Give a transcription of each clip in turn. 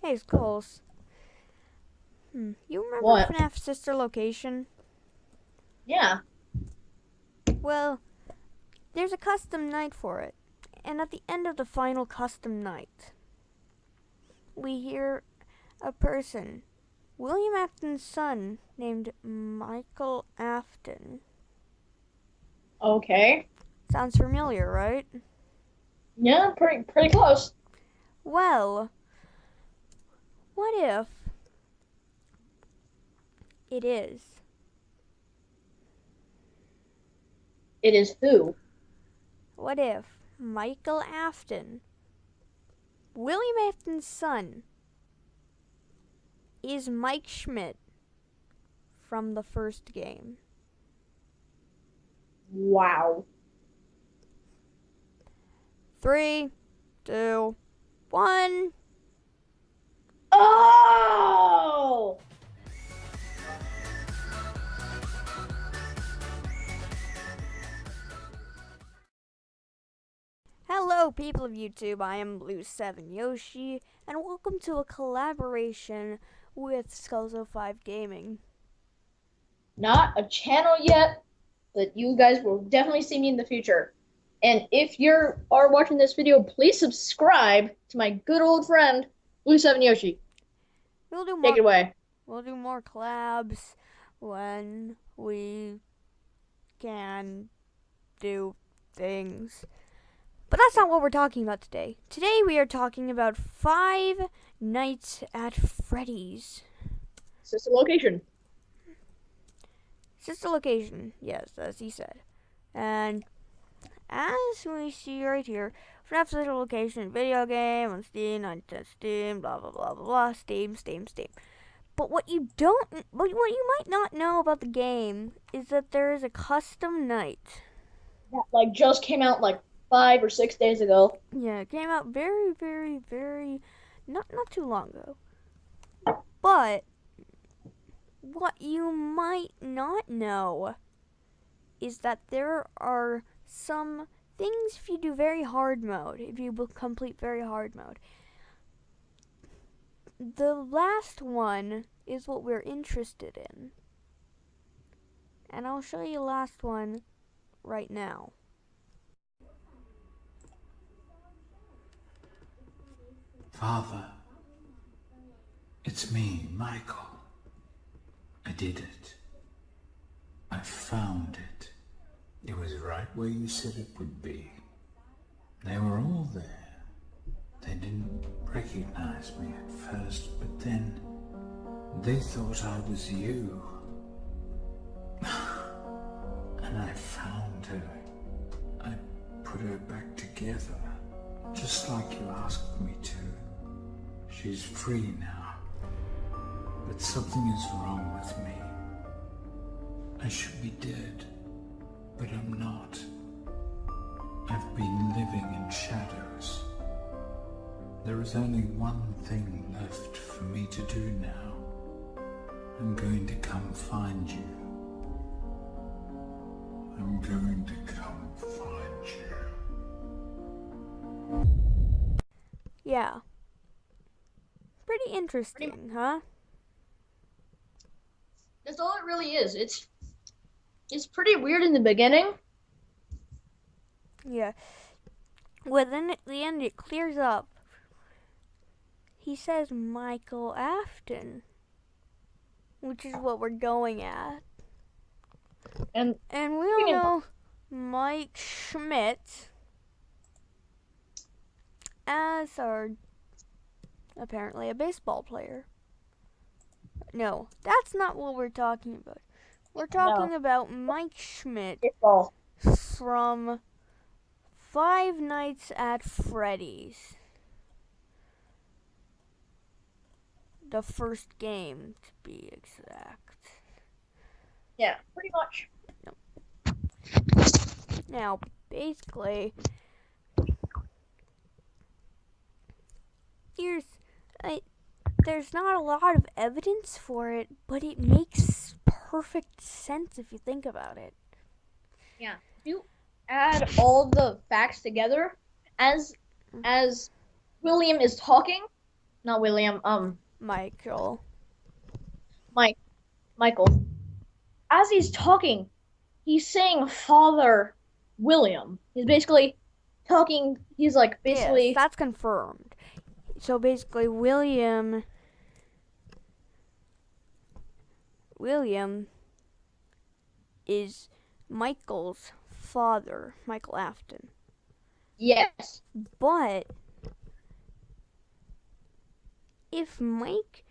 Hey, Skulls. You remember What? FNAF Sister Location? Yeah. Well, there's a custom night for it. And at the end of the final custom night, we hear a person, William Afton's son, named Michael Afton. Okay. Sounds familiar, right? Yeah, pretty close. Well, what if it is? It is who? What if Michael Afton, William Afton's son, is Mike Schmidt from the first game? Wow. Three, two, one. Oh! Hello, people of YouTube. I am Blue7 Yoshi, and welcome to a collaboration with Skulls05 Gaming. Not a channel yet, but you guys will definitely see me in the future. And if you are watching this video, please subscribe to my good old friend, Blue7 Yoshi. We'll do Take more. it away. We'll do more collabs when we can do things. But that's not what we're talking about today. Today we are talking about Five Nights at Freddy's. Sister location. Sister location, yes, as he said. And as we see right here, FNAF Sister location, video game on Steam, on Steam, blah blah blah blah blah, Steam. But what you might not know about the game is that there is a custom night. That like just came out like 5 or 6 days ago. Yeah, it came out very not too long ago. But what you might not know is that there are some things if you do very hard mode, if you complete very hard mode. The last one is what we're interested in. And I'll show you the last one right now. Father, it's me, Michael. I did it. I found it. It was right where you said it would be. They were all there. They didn't recognize me at first, but then they thought I was you. And I found her. I put her back together, just like you asked me to. She's free now. But something is wrong with me. I should be dead, but I'm not. I've been living in shadows. There is only one thing left for me to do now. I'm going to come find you. I'm going to come find you. Yeah. Pretty interesting, huh? That's all it really is. It's pretty weird in the beginning. Yeah. Well, then at the end it clears up. He says Michael Afton, which is what we're going at. And we all know Mike Schmidt as apparently a baseball player. No, that's not what we're talking about. We're talking about Mike Schmidt baseball. from Five Nights at Freddy's. The first game, to be exact. Yeah, pretty much. Now, basically, there's not a lot of evidence for it, but it makes perfect sense if you think about it. Yeah. If you add all the facts together, as William is talking, not William. Michael. Mike. Michael. As he's talking, he's saying Father William. He's basically talking. He's like Yes, basically. that's confirmed. So basically, William is Michael's father, Michael Afton. Yes. But if Mike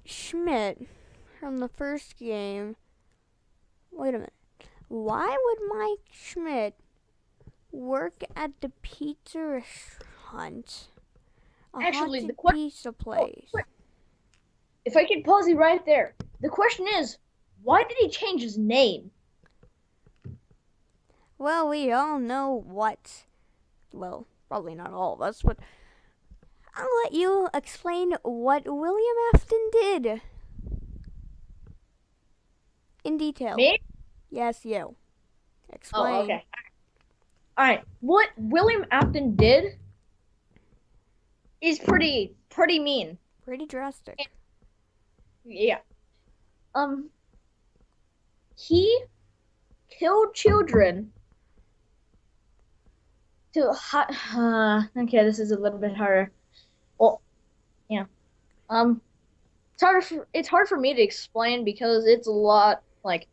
Schmidt from the first game, wait a minute, why would Mike Schmidt work at the pizza restaurant? Actually, Haunted the question. pizza place. If I could pause you right there, the question is, why did he change his name? Well, we all know what. Well, probably not all of us, but I'll let you explain what William Afton did in detail. Me? Yes, you. Oh, Explain. okay. All right. What William Afton did is pretty mean. Pretty drastic. Yeah. He killed children to okay, this is a little bit harder. Well, yeah. It's hard for me to explain because it's a lot like,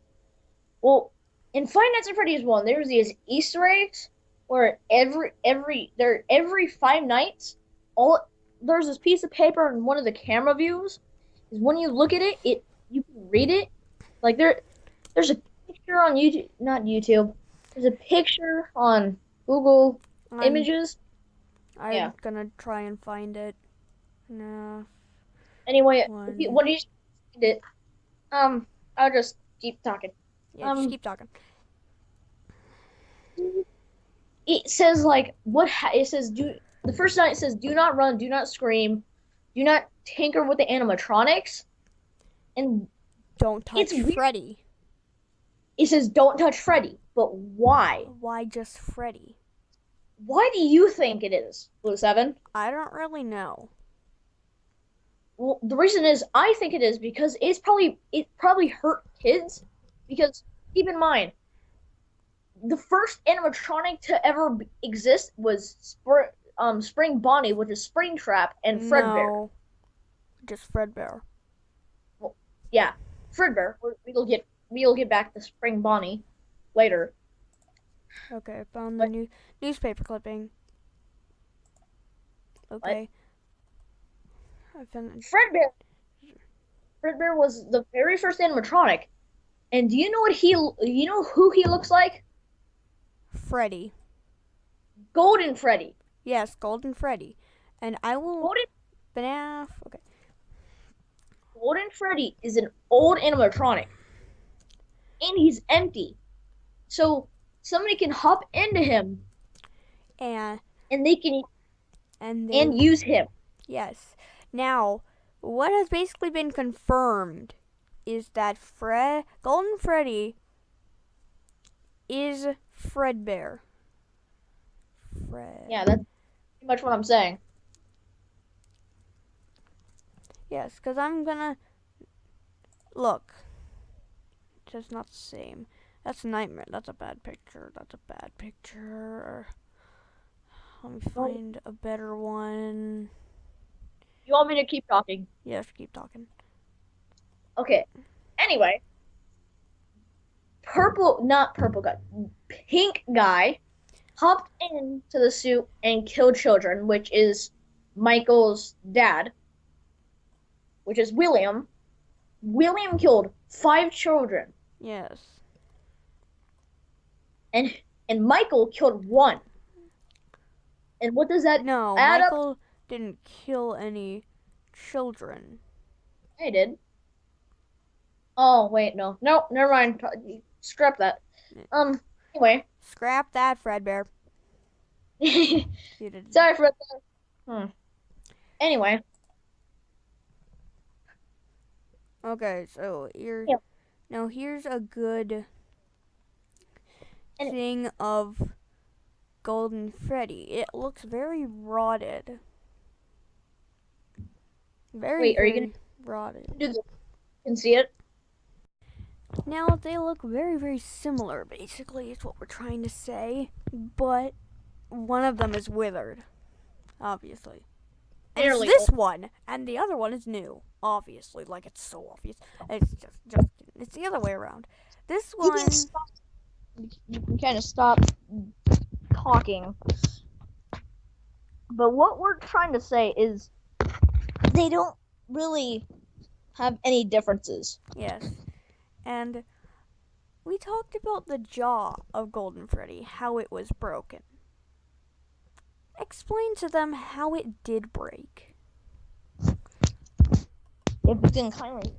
well, in Five Nights at Freddy's 1, there's these Easter eggs where every 5 nights, all there's this piece of paper in one of the camera views. Is when you look at it, you can read it. Like there's a picture on YouTube, not YouTube. There's a picture on Google Images. I'm gonna try and find it. No. Anyway, One. when you find it, I'll just keep talking. Yeah, just keep talking. It says like it says the first night it says do not run, do not scream, do not tinker with the animatronics, and don't touch Freddy. It says don't touch Freddy, but why? Why just Freddy? Why do you think it is, Blue 7? I don't really know. Well, the reason is I think it is because it probably hurt kids. Because keep in mind, the first animatronic to ever exist was Spring Bonnie, which is Springtrap, and Fredbear. No, just Fredbear. Well, yeah, Fredbear. We'll get back to Spring Bonnie later. Okay, I found the newspaper clipping. Okay. I found Fredbear was the very first animatronic. And do you know who he looks like? Freddy. Golden Freddy. Yes, Golden Freddy. And I will okay. Golden Freddy is an old animatronic. And he's empty. So somebody can hop into him and they can use him. Yes. Now, what has basically been confirmed is that Golden Freddy is Fredbear. Yeah, that's pretty much what I'm saying. Yes, because I'm gonna look. It's just not the same. That's a nightmare. That's a bad picture. That's a bad picture. Let me find a better one. You want me to keep talking? Yes, keep talking. Okay. Anyway, pink guy hopped into the suit and killed children, which is Michael's dad, which is William. William killed 5 children. Yes. And Michael killed 1. And what does that No, add Michael up? didn't kill any children. I did. Oh, wait, no. No, never mind. Scrap that. Anyway. Scrap that, Fredbear. Sorry for that. Anyway. Okay, so here's a good thing of Golden Freddy. It looks very rotted. Very, Wait, are you very rotted. do this? Can see it? Now, they look very, very similar, basically, is what we're trying to say. But one of them is withered, obviously. And it's Barely. this one, and the other one is new. Obviously, like it's so obvious. It's just it's the other way around. This You one, can stop. You can kind of stop talking. But what we're trying to say is they don't really have any differences. yes, and we talked about the jaw of Golden Freddy, how it was broken. Explain to them how it did break. If you can kindly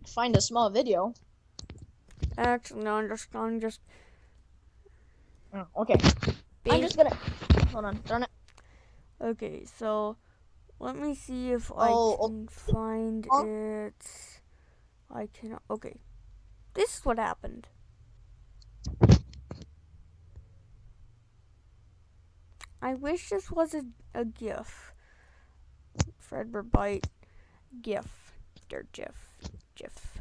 find a small video. Actually, no, I'm just. Oh, okay. I'm just gonna hold on. Darn it. Okay, so let me see if Oh, I can find it. I cannot. Okay, this is what happened. I wish this was a GIF. Fredbear Bite GIF. Or GIF. GIF.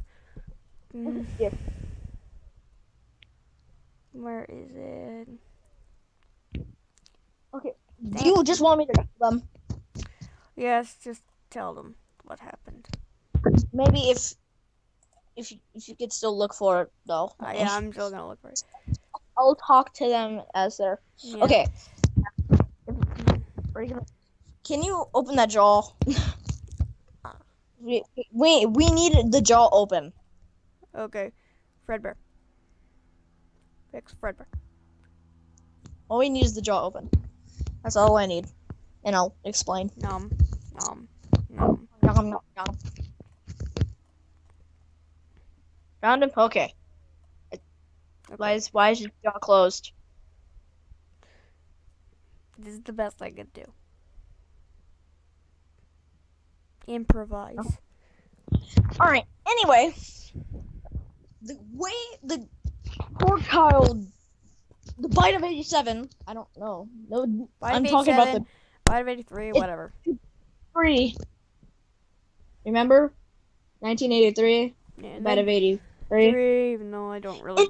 Where is it? Okay. Do you just want me to tell them? Yes, just tell them what happened. Maybe if you could still look for it though. Yeah, I'm still gonna look for it. I'll talk to them as they're Yeah. okay. Can you open that jaw? we need the jaw open. Okay, Fredbear. Fix Fredbear. All we need is the jaw open. That's all I need, and I'll explain. Nom. Nom, nom. Found him. Okay. Why is your jaw closed? This is the best I could do. Improvise. All right. Anyway, the way the poor child, the bite of 87. I don't know. No, I'm talking about the bite of 83, whatever. 3. Remember, 1983. Yeah, Bite of 83. Even though I don't really.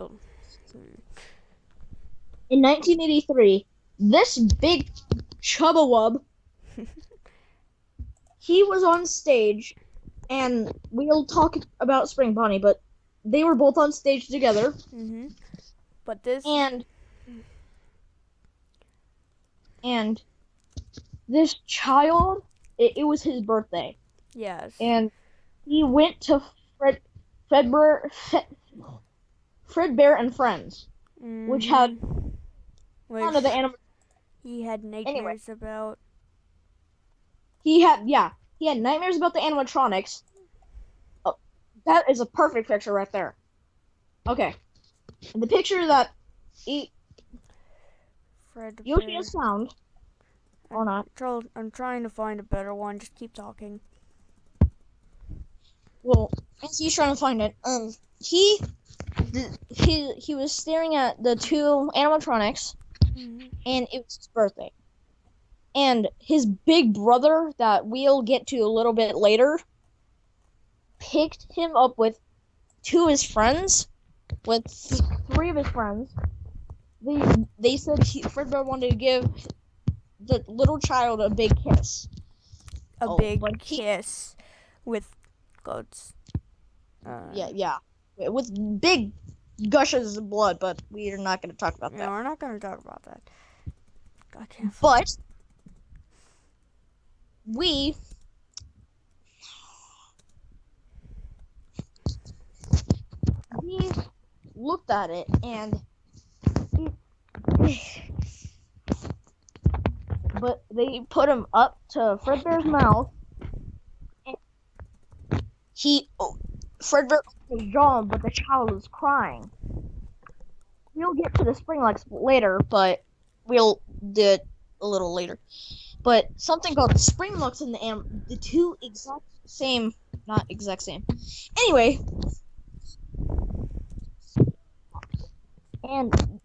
In 1983, this big chubbawub, he was on stage, and we'll talk about Spring Bonnie, but they were both on stage together. Mm-hmm. But this and this child, it was his birthday. Yes. And he went to Fredbear and Friends, which had one of the animals. He had nightmares about. He had nightmares about the animatronics. Oh, that is a perfect picture right there. Okay, and the picture that Yoshi has found, or not? I'm trying to find a better one. Just keep talking. Well, as he's trying to find it, he was staring at the 2 animatronics, and it was his birthday. And his big brother, that we'll get to a little bit later, picked him up with 2 of his friends, with 3 of his friends. They said Fredbear wanted to give the little child a big kiss. A big kiss with goats. Yeah. With big gushes of blood, but we are not going to talk about that. No, we're not going to talk about that. I can't. But we looked at it, and but they put him up to Fredbear's mouth, and Fredbear opened his jaw, but the child was crying. We'll get to the Springlegs later, but we'll do it a little later. But something called Springlegs in the 2 not exact same. Anyway, and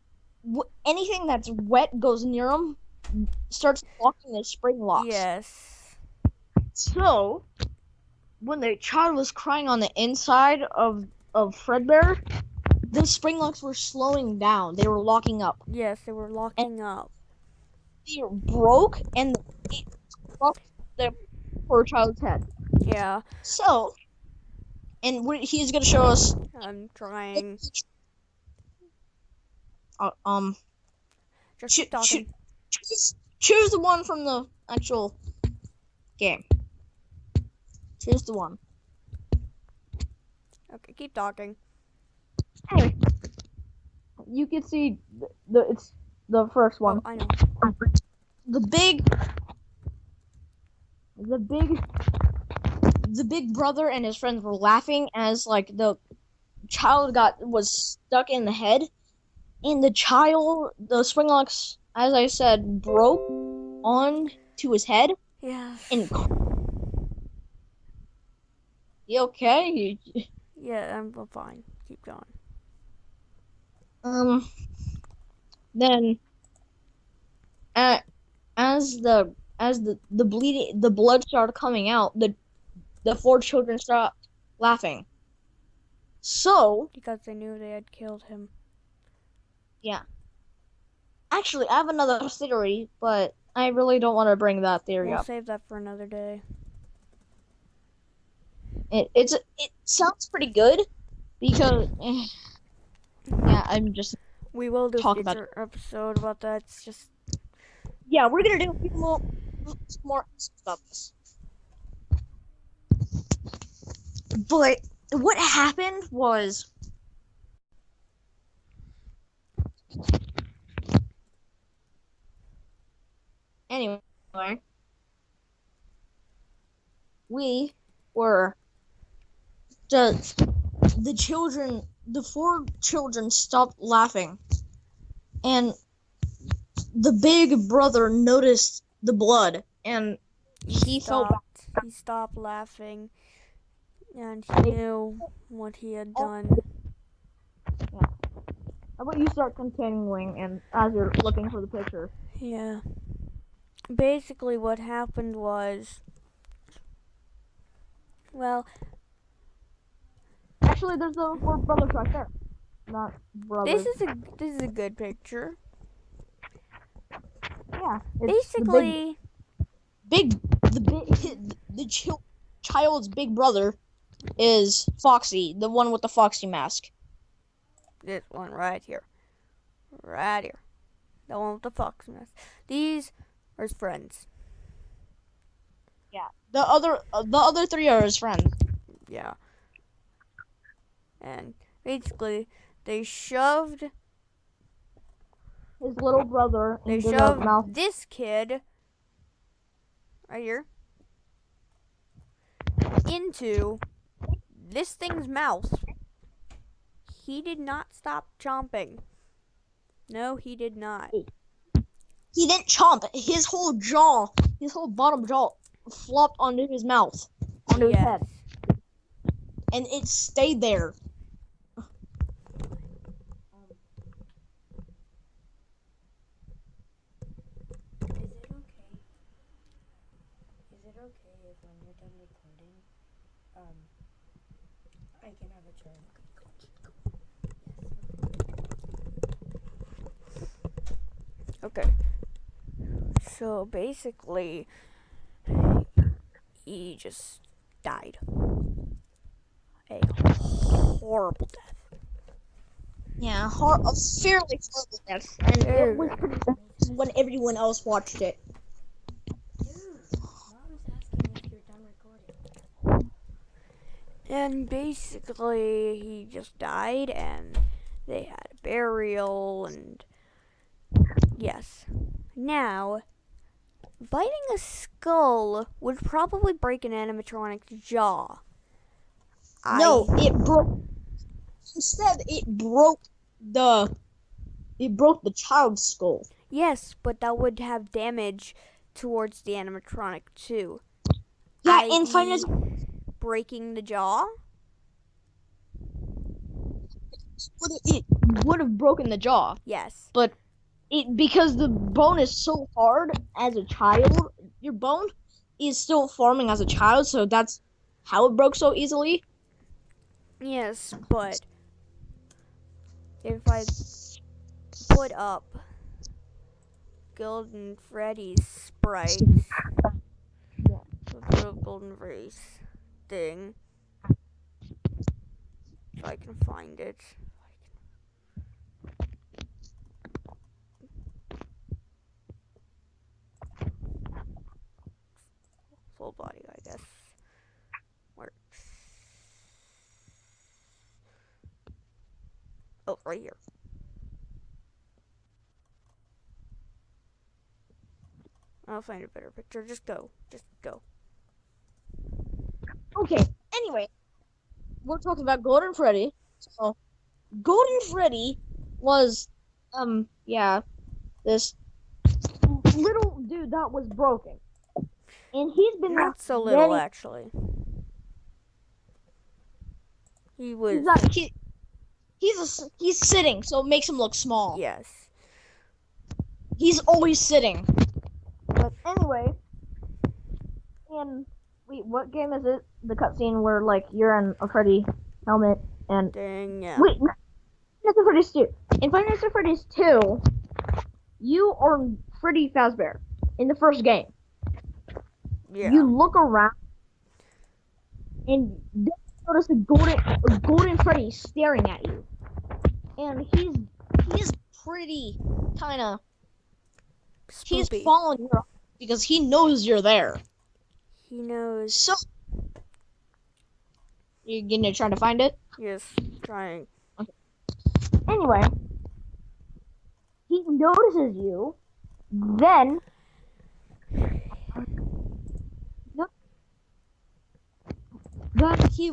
anything that's wet goes near them, starts locking the spring locks. Yes. So when the child was crying on the inside of Fredbear, the spring locks were slowing down. They were locking up. Yes, they were And locking up. they broke and it struck the poor child's head. Yeah, So, and he's gonna show us. I'm trying. Just keep talking. Choose the one from the actual game. Choose the one. Okay, keep talking. Anyway, you can see it's the first one. Oh, I know. The big brother and his friends were laughing as like the child was stuck in the head, and the spring locks, as I said, broke on to his head. Yeah. And you okay? Yeah, I'm fine. Keep going. Then as the blood started coming out, the four children stopped laughing. So Because they knew they had killed him. yeah. Actually, I have another theory, but I really don't want to bring that theory We'll up. save that for another day. It sounds pretty good because yeah, I'm just We will do a talk about future episode about that. It's just yeah, we're gonna do a few more about this. But what happened was anyway, we were the four children stopped laughing, and the big brother noticed the blood, and he felt bad. He stopped laughing, and he knew what he had done. Yeah. How about you start continuing, and as you're looking for the picture? Yeah. Basically, what happened was, well, actually, there's the four brothers right there. Not brothers. This is a good picture. Yeah. Basically, the child's big brother is Foxy, the one with the Foxy mask. This one right here. Right here. The one with the fox mask. These are his friends. Yeah. The other three are his friends. Yeah. And basically, they shoved his little brother They into the shoved mouth. this kid right here into this thing's mouth. He did not stop chomping. No, he did not. He didn't chomp. His whole bottom jaw flopped onto his mouth, onto his head. And it stayed there. Is it okay if when you're done recording, I can have a turn? Okay. So basically, he just died. A horrible death. Yeah, a fairly horrible death. And it was pretty bad when everyone else watched it. And basically, he just died, and they had a burial, and yes. Now, biting a skull would probably break an animatronic's jaw. No, it broke. Instead, it broke the child's skull. Yes, but that would have damage towards the animatronic too. Yeah, and finally, breaking the jaw. It would have broken the jaw. Yes. But because the bone is so hard as a child, your bone is still forming as a child, so that's how it broke so easily? Yes, but if I put up Golden Freddy's sprites, put up Golden Freddy's thing, if I can find it. Full body, I guess, works. Oh, right here. I'll find a better picture. Just go. Just go. Okay, anyway, we're talking about Golden Freddy. So, Golden Freddy was, this little dude that was broken. And he's been Not so little, actually. He was. He's sitting, so it makes him look small. Yes. He's always sitting. But anyway, wait, what game is it? The cutscene where like you're in a Freddy helmet and Dang, yeah. wait, Five Nights at Freddy's 2. In Five Nights at Freddy's 2, you are Freddy Fazbear in the first game. Yeah. You look around and then you notice a golden Freddy staring at you, and he's pretty kind of. He's Spoopy. following you because he knows you're there. He knows. So, you gonna try to find it? Yes, trying. Anyway, he notices you, then he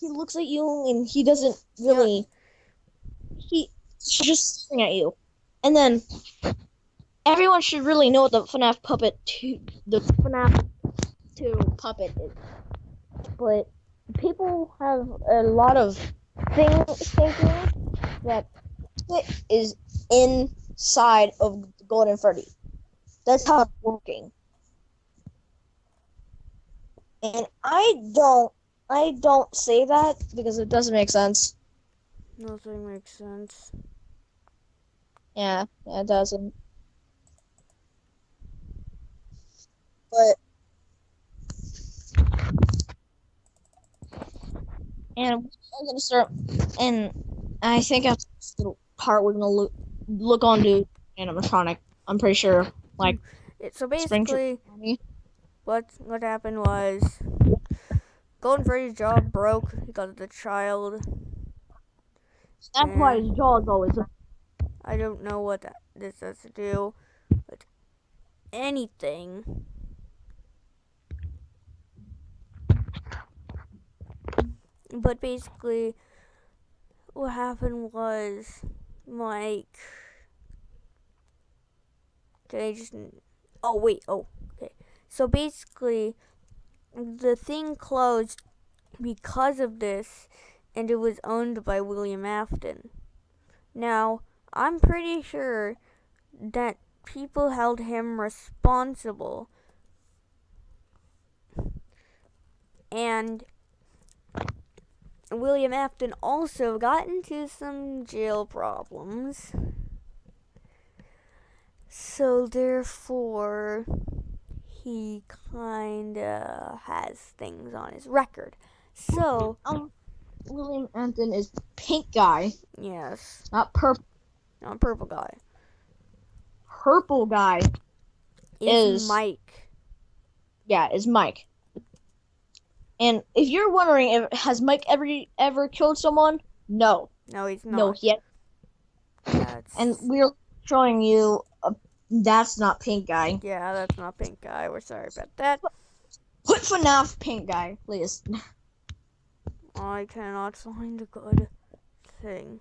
looks at you and he doesn't really. He's just staring at you, and then everyone should really know what the FNAF FNAF 2 puppet is. But people have a lot of things thinking that it is inside of Golden Freddy. That's how it's working. And I don't say that because it doesn't make sense. Nothing makes sense. Yeah, it doesn't. But and I'm gonna start, and I think after this little part we're gonna look onto animatronic. I'm pretty sure, like. So basically, what happened was Golden Freddy's jaw broke because of the child. That's why his jaw is always up. I don't know what this has to do with anything. But basically, what happened was, Mike. Can I just? Oh wait. Oh, okay. So basically, the thing closed because of this, and it was owned by William Afton. Now, I'm pretty sure that people held him responsible, and William Afton also got into some jail problems. So therefore, he kinda has things on his record. So William Afton is pink guy. Yes. Not purple. Not purple guy. Purple guy is Mike. Yeah, is Mike. And if you're wondering, has Mike ever killed someone? No. No, he's not. No, yet. And we're showing you that's not pink guy. Yeah, that's not pink guy. We're sorry about that. Put FNAF pink guy, please. I cannot find a good thing.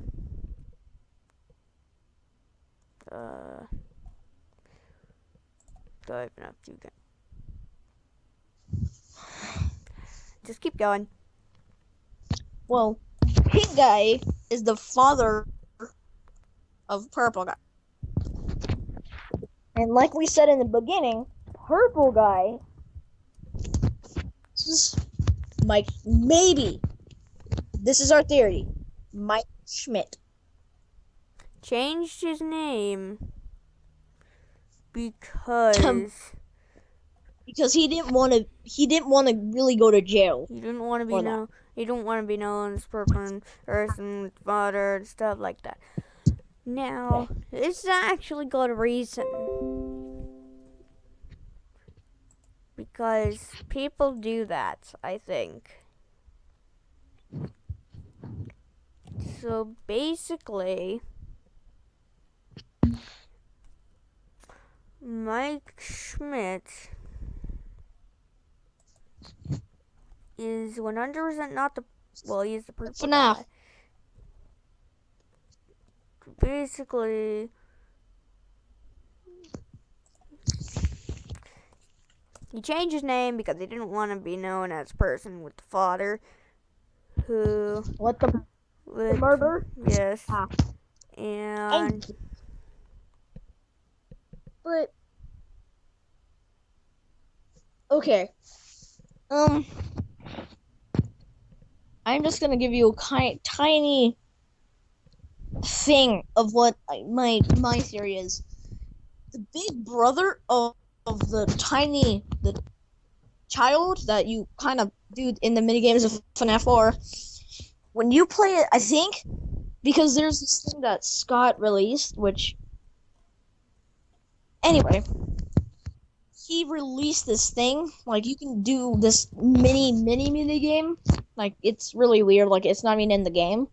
Good enough, you can. Just keep going. Well, pink guy is the father of purple guy. And like we said in the beginning, purple guy Mike, maybe. This is our theory. Mike Schmidt. Changed his name because he didn't want to. He didn't want to really go to jail. he didn't want to be known. He didn't want to be known as person, father, and stuff like that. Now, this is actually got a reason. Because people do that, I think. So basically, Mike Schmidt is 100% not the, well, he's the purple FNAF. guy. Basically, he changed his name because he didn't want to be known as a person with the father who... What the murder? Yes. Ah. And... But... Okay. I'm just gonna give you a tiny thing of what my theory is. The big brother of the child that you kind of do in the minigames of FNAF 4, when you play it, I think, because there's this thing that Scott released, which... Anyway, he released this thing, like, you can do this mini game. Like, it's really weird, like, it's not even in the game.